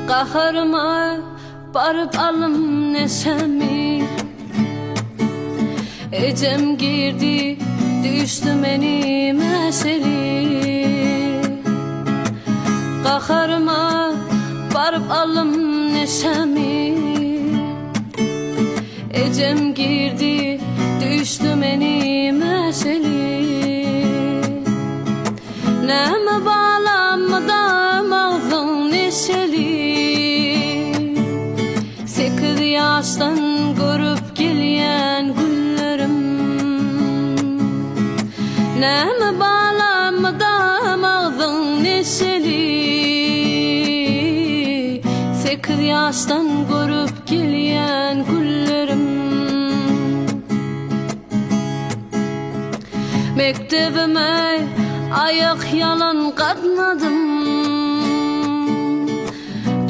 Qaharıma barıp alım nesemi, ecem girdi düştü meni meseli. Qaharıma barıp alım nesemi, ecem girdi düştü meni meseli. Neme bağlanmadan ağzın neşeli, 8 yaştan görüp gelyen güllerim. Neme bağlanmadan ağzın neşeli, 8 yaştan görüp gelyen güllerim. Mektebime ayak yalan katmadım,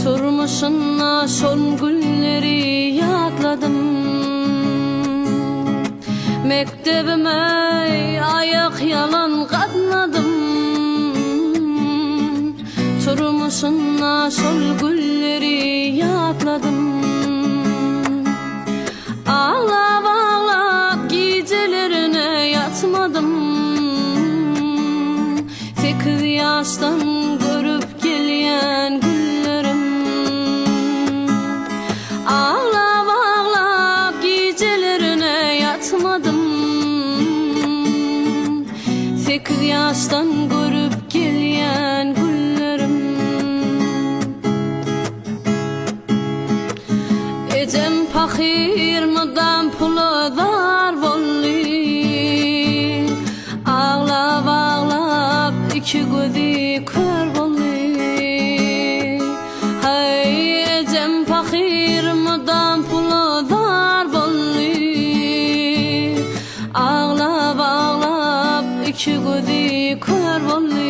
turmuşuna son günleri yadladım. Mektebime ayak yalan katmadım, turmuşuna son günleri yadladım. Ağlap ağlap gecelerine yatmadım, 8 yaştan görüp gelyen güllerim. Ağlap ağlap gecelerine yatmadım, 8 yaştan görüp gelyen güllerim. Ecem fakir mıdan pulu dar bolli, ağlap ağlap iki gözü kör bolli. Hay ecem fakir mıdan pulu dar bolli, ağlap ağlap iki gözü kör bolli.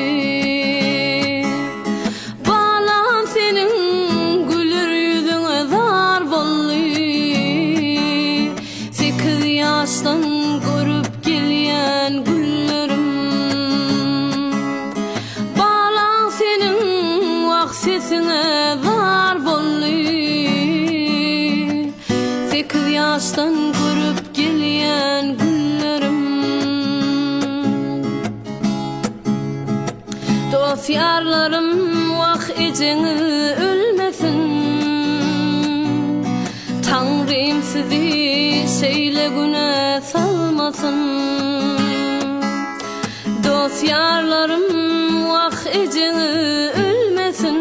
Balam senin gülür yüzüne zar bolli, 8 yaştan görüp gelyen güllerim. Balan senin vaksesine zar bolli, 8 yaştan görüp gelyen güllerim. Dost yarlarım vak eceni ölmesin, Tanrım sizi şeyle güne salmasın. Dost yarlarım vak eceni ölmesin,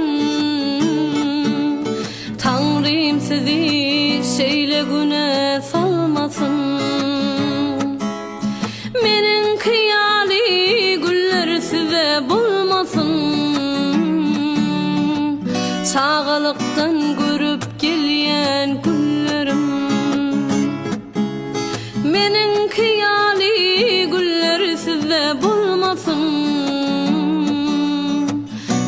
Tanrım sizi şeyle güne salmasın. Menin kıyali güller size bulmasın, sağlıktan görüp gelyen güllerim. Menin kıyali güller size bulmasın,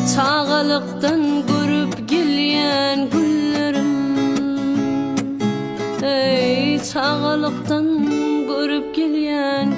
sağlıktan görüp gelyen güllerim. Ey sağlıktan görüp gelyen